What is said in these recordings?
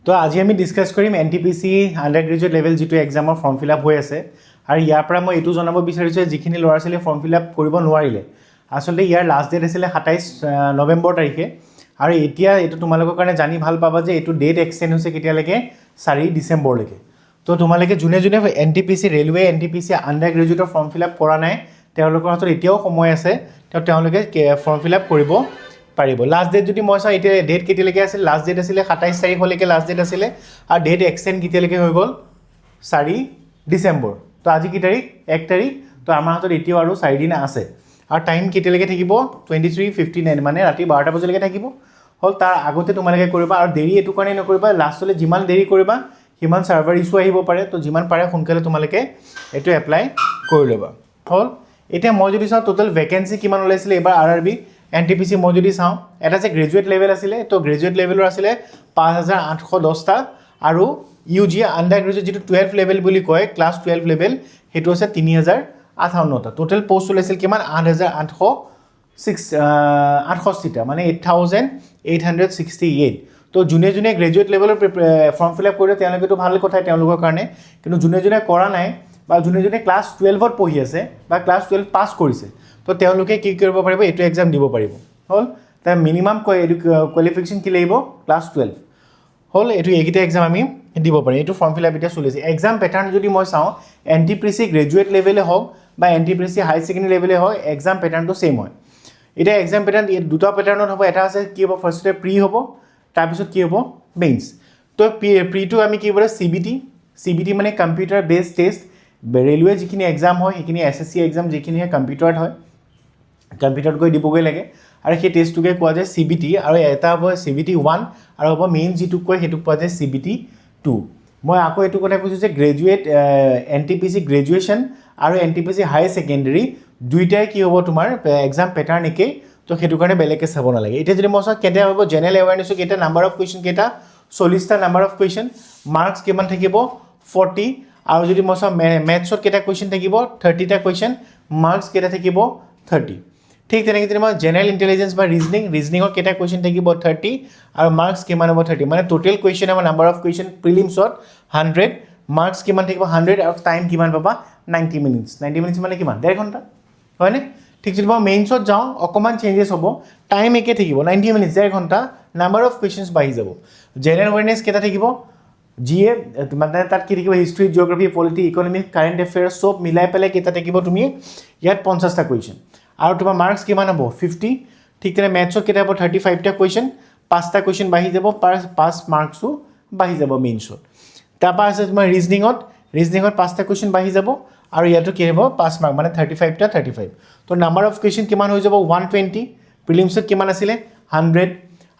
তো আজি আমি ডিসকাস কৰিম NTPC আন্ডাৰ গ্ৰেজুৱেট লেভেল যেটো এক্সামৰ ফৰ্ম ফিল আপ হৈ আছে আৰু ইয়াৰ পৰা মই এটো জনাব বিচাৰিছো যিখিনি ল'ৰা ছোৱালী ফৰ্ম ফিল আপ কৰিব নোৱাৰিলে আসলে ইয়াৰ লাষ্ট ডেট আছিল 27 নৱেম্বৰ তাৰিখে আৰু এতিয়া এটো তোমালোকৰ কাৰণে জানি ভাল পাবা যে এটো ডেট এক্সটেন্ড হৈছে কেতিয়ালৈকে 4 ডিসেম্বৰ লৈকে তো তোমালোকে জুনে NTPC railway NTPC under গ্ৰেজুৱেটৰ form fill up কৰা নাই তেওঁলোকৰ হাতত এতিয়াও সময় আছে তেওঁলোকে ফৰ্ম ফিল আপ কৰিব পাৰিব লাষ্ট ডেট যদি মই চাই এতিয়া ডেট কেতিয়ালৈকে আছিল লাষ্ট ডেট আছিল 27 তাৰিখলৈকে লাষ্ট ডেট আছিল আৰু ডেট এক্সটেন্ড কেতিয়ালৈকে হৈ গ'ল 4 ডিসেম্বৰ তো আজি কি তাৰিখ 1 তাৰিখ তো আমাৰ হাতত এতিয়াও আৰু 4 দিন আছে আৰু টাইম কেতিয়ালৈকে থাকিব 23:59 মানে ৰাতি 12টা বজালৈকে থাকিব হল তাৰ আগতে তোমালোকে কৰিবা আৰু দেৰি এটো কাৰণে নকৰিবা লাষ্টলৈ যিমান দেৰি কৰিবা হিমান সাৰ্ভাৰ ইস্যু আহিব পাৰে তো যিমান পাৰে সোনকালে তোমালোকে এটো এপ্লাই কৰি লবা হল এতিয়া মই যদি চাও টোটাল ভ্যাকেন্সি কিমান ওলাইছিল এবাৰ RRB NTPC মই যদি চাও এটা যে গ্ৰেজুৱেট লেভেল আছিল তো গ্ৰেজুৱেট লেভেলৰ আছিল 5810 টা আৰু UG আন্ডাৰ গ্ৰেজুৱেট যেটো 12 লেভেল বুলি কয় ক্লাস 12 লেভেল হেতু আছে 3058 টা টোটাল পোষ্ট ওলাইছিল কিমান 8868 টা মানে 8868 তো জুনে গ্ৰেজুৱেট লেভেলৰ ফৰ্ম ফিল আপ কৰিলে তেওঁলোকে তো ভাল কথা তেওঁলোকৰ কাৰণে কিন্তু জুনে কৰা নাই বা জুনে ক্লাস 12 ত পঢ়ি আছে বা ক্লাস 12 পাস কৰিছে তো তেওঁলোকে কি কৰিব পাৰিব এটো এক্সাম দিব পাৰিব হল তা মিনিমাম কোৱালিফিকেশন কি লাগিব ক্লাস 12 হল এটো এইকিটা এক্সাম আমি দিব পাৰিম এটো ফৰ্ম ফিল আপ এটা চলিছে এক্সাম প্যাটাৰ্ন যদি মই চাও NTPC গ্ৰেজুৱেট লেভেলে হওক বা NTPC হাই সেকেন্ডাৰী লেভেলে হওক এক্সাম প্যাটাৰ্নটো সেম হয় এটা এক্সাম প্যাটাৰ্ন এই দুটা প্যাটাৰ্নত হ'ব এটা আছে কি হ'ব ফাৰ্স্টে প্ৰি হ'ব তাৰ পিছত কি হ'ব মেইনস তো প্ৰি টু আমি কি হ'ব CBT মানে কম্পিউটাৰ বেসড টেষ্ট ৰেলৱে যিখিনি এক্সাম হয় সেইখিনি SSC এক্সাম যিখিনি কম্পিউটাৰত হয় কম্পিউটাৰত গৈ দিবগৈ লাগে আৰু সেই টেষ্টটোকে কোৱা যায় CBT আৰু এটা হ'ব CBT 1 আৰু হ'ব মেইন যেটো কয় হেতু কোৱা যায় CBT 2 মই আকৌ এটো কথা কৈছো যে গ্ৰেজুৱেট NTPC গ্ৰেজুৱেচন আৰু NTPC হাই সেকেন্ডাৰী দুইটাই কি হ'ব তোমাৰ এক্সাম প্যাটাৰ্ন একে তো হেতু কাৰণে বেলেগকে চাব না লাগে এটা যদি মই চাও কেটা হ'ব জেনাৰেল এৱাৰনেছ কেটা নাম্বাৰ অফ কোৱেশ্চন কেটা 40 টা নাম্বাৰ অফ কোৱেশ্চন মাৰ্কস কিমান থাকিব 40 আৰু যদি মই চাও মেথছত কেটা কোৱেশ্চন থাকিব 30 টা কোৱেশ্চন মাৰ্কস কেটা থাকিব 30 ঠিক তেনেকৈ যদি মই জেনাৰেল ইন্টেলিজেন্স বা ৰিজনিংৰ কেটা কোৱেশ্চন থাকিব 30 আৰু মাৰ্কস কিমান হ'ব 30 মানে টোটাল কোৱেশ্চন আমাৰ নাম্বাৰ অফ কোৱেশ্চন প্ৰিলিমছত 100 মাৰ্কস কিমান থাকিব 100 আৰু টাইম কিমান পাবা 90 মিনিটস মানে কিমান 1.5 ঘণ্টা হয়নে ঠিক যদি মই মেইনছত যাও অকমান চেঞ্জেস হ'ব টাইম একে থাকিব 90 মিনিটস 1.5 ঘণ্টা নাম্বাৰ অফ কোৱেশ্চনস বাঢ়ি যাব জেনাৰেল এৱাৰনেছ কেটা থাকিব জিএ মানে তাত কি থাকিব history geography polity economy current এফেয়াৰ্স সব মিলাই পেলাই কেটা থাকিব তুমি ইয়াত 50 টা কোৱেশ্চন আৰু তোমাৰ মাৰ্কস কিমান হ'ব 50 ঠিক তেনে মেথছত কেটা হ'ব 35 টা কোৱেশ্চন 5 টা কোৱেশ্চন বাঢ়ি যাব 5 মাৰ্কসও বাঢ়ি যাব মেইনছত তাৰপা আছে তোমাৰ ৰিজনিংত 5 টা কোৱেশ্চন বাঢ়ি যাব আৰু ইয়াতো কি হ'ব 5 মাৰ্ক মানে 35 টা 35 তো নাম্বাৰ অফ কোৱেশ্চন কিমান হৈ যাব 120 প্ৰিলিমছত কিমান আছিল 100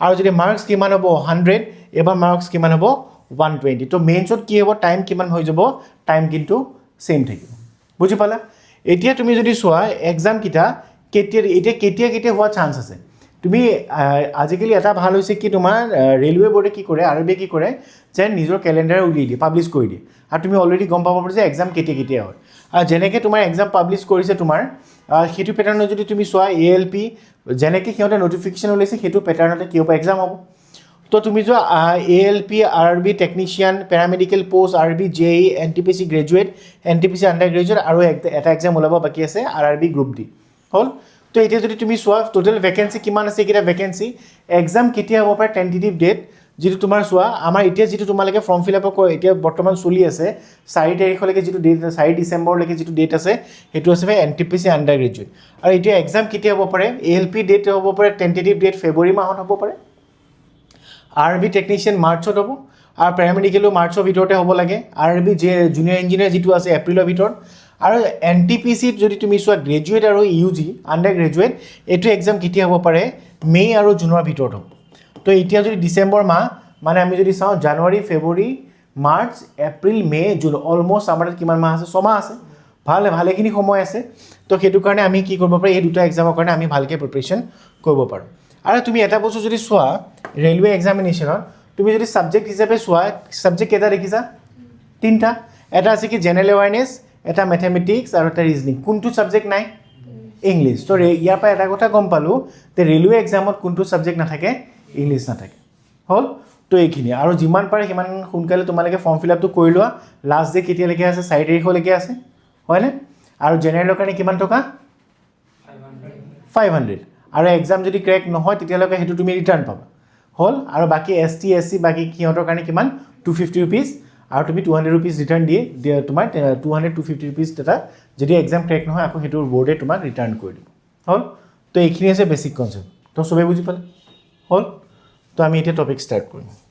আৰু যদি মাৰ্কস কিমান হ'ব 100 এবাৰ মাৰ্কস কিমান হ'ব 120 তো মেইনছত কি হ'ব টাইম কিমান হৈ যাব টাইম কিন্তু সেম থাকিব বুজি পালা এতিয়া তুমি যদি সোৱা এক্সাম কিটা কেতিয়া হোৱা চান্স আছে তুমি আজিকালি এটা ভাল হৈছে কি তোমাৰ ৰেলৱে বোৰ্ডে কি কৰে RRB কি কৰে যে নিজৰ ক্যালেন্ডাৰ উলিয়াই দিয়ে পাবলিশ কৰি দিয়ে আৰু তুমি অলৰেডি গম পাব যে এক্সাম কেতিয়া হয় আৰু যেনেকে তোমাৰ এক্সাম পাবলিশ কৰিছে তোমাৰ হেতু প্যাটাৰ্নত যদি তুমি সোৱা ALP যেনেকে কিহতে নটিফিকেশন ওলাইছে হেতু প্যাটাৰ্নতে কি হ'ব এক্সাম হ'ব তো তুমি যে ALP RRB technician প্যাৰামেডিকেল post RRB JE NTPC graduate NTPC under graduate আৰু এটা এক্সাম ওলাব বাকি আছে RRB গ্ৰুপ D হল তো এতিয়া যদি তুমি সোৱা টোটাল ভ্যাকেন্সি কিমান আছে কিটা ভ্যাকেন্সি এক্সাম কেতিয়া হ'ব পাৰে টেন্টেটিভ ডেট যেটো তোমাৰ সোৱা আমাৰ এতিয়া যেটো তোমালকে ফৰ্ম ফিল আপ কৰে এতিয়া বৰ্তমান চলি আছে 4 তাৰিখলৈকে যেটো ডেট 4 ডিসেম্বৰলৈকে যেটো ডেট আছে হেতু আছে NTPC আন্ডাৰ গ্ৰেজুৱেট আৰু এতিয়া এক্সাম কেতিয়া হ'ব পাৰে ALP ডেট হ'ব পাৰে টেন্টেটিভ ডেট ফেব্ৰুৱাৰী মাহত হ'ব পাৰে RRB টেকনিশিয়ান মাৰ্চত হ'ব আৰু প্যাৰামেডিকেলো মাৰ্চৰ ভিতৰতে হ'ব লাগে RRB জুনিয়ৰ ইঞ্জিনিয়াৰ যেটো আছে এপ্ৰিলৰ ভিতৰত আৰু NTPC যদি তুমি সোৱা গ্ৰেজুৱেট আৰু UG আন্ডাৰ গ্ৰেজুৱেট এটো এক্সাম কেতিয়া হ'ব পাৰে মে আৰু জুনৰ ভিতৰত হ'ব তো এতিয়া যদি ডিসেম্বৰ মাহ মানে আমি যদি চাও জানুৱাৰী ফেব্ৰুৱাৰী March April May June almost আমাৰ কিমান মাহ আছে 6 মাহ আছে ভালেখিনি সময় আছে তো হেতু কাৰণে আমি কি কৰিব পাৰো এই দুটা এক্সামৰ কাৰণে আমি ভালকে প্ৰিপাৰেচন কৰিব পাৰো আৰু তুমি এটা বস্তু যদি সোৱা ৰেলৱে এক্সামিনেশনত তুমি যদি সাবজেক্ট হিচাপে সোৱা সাবজেক্ট কেটা দেখিছা তিনটা এটা আছে কি জেনাৰেল এৱাৰনেছ এটা ম্যাথমেটিক্স আৰু এটা ৰিজনিং কোনটো সাবজেক্ট নাই ইংলিশ তো ইয়াৰ পৰা এটা কথা গম পালো তে ৰেলৱে এক্সামত কোনটো সাবজেক্ট নাথাকে ইংলিশ নাথাকে হল তো এইখিনি আৰু যিমান পাৰে সিমান সোনকালে তোমালোকে ফৰ্ম ফিল আপটো কৰি লোৱা লাষ্ট ডে কেতিয়ালৈকে আছে 4 তাৰিখলৈকে আছে হয়নে আৰু জেনেৰেলৰ কাৰণে কিমান টকা 500 আৰু এক্সাম যদি ক্ৰেক নহয় তেতিয়ালৈকে হেতু তুমি ৰিটাৰ্ণ পাবা হল আৰু বাকি এসটি এসসি বাকি কিহতৰ কাৰণে কিমান 250 रुपीस আৰু তুমি 200 रुपीस ৰিটাৰ্ণ দিয়ে তোমাৰ 200 250 रुपीस এটা যদি এক্সাম ক্ৰেক নহয় আকৌ হেতুৰ বোৰ্ডে তোমাক ৰিটাৰ্ণ কৰি দিব হল তো এইখিনি আছে বেসিক কনসেপ্ট তো সবে বুজি পালে হল তো আমি এটা টপিক স্টার্ট কৰিম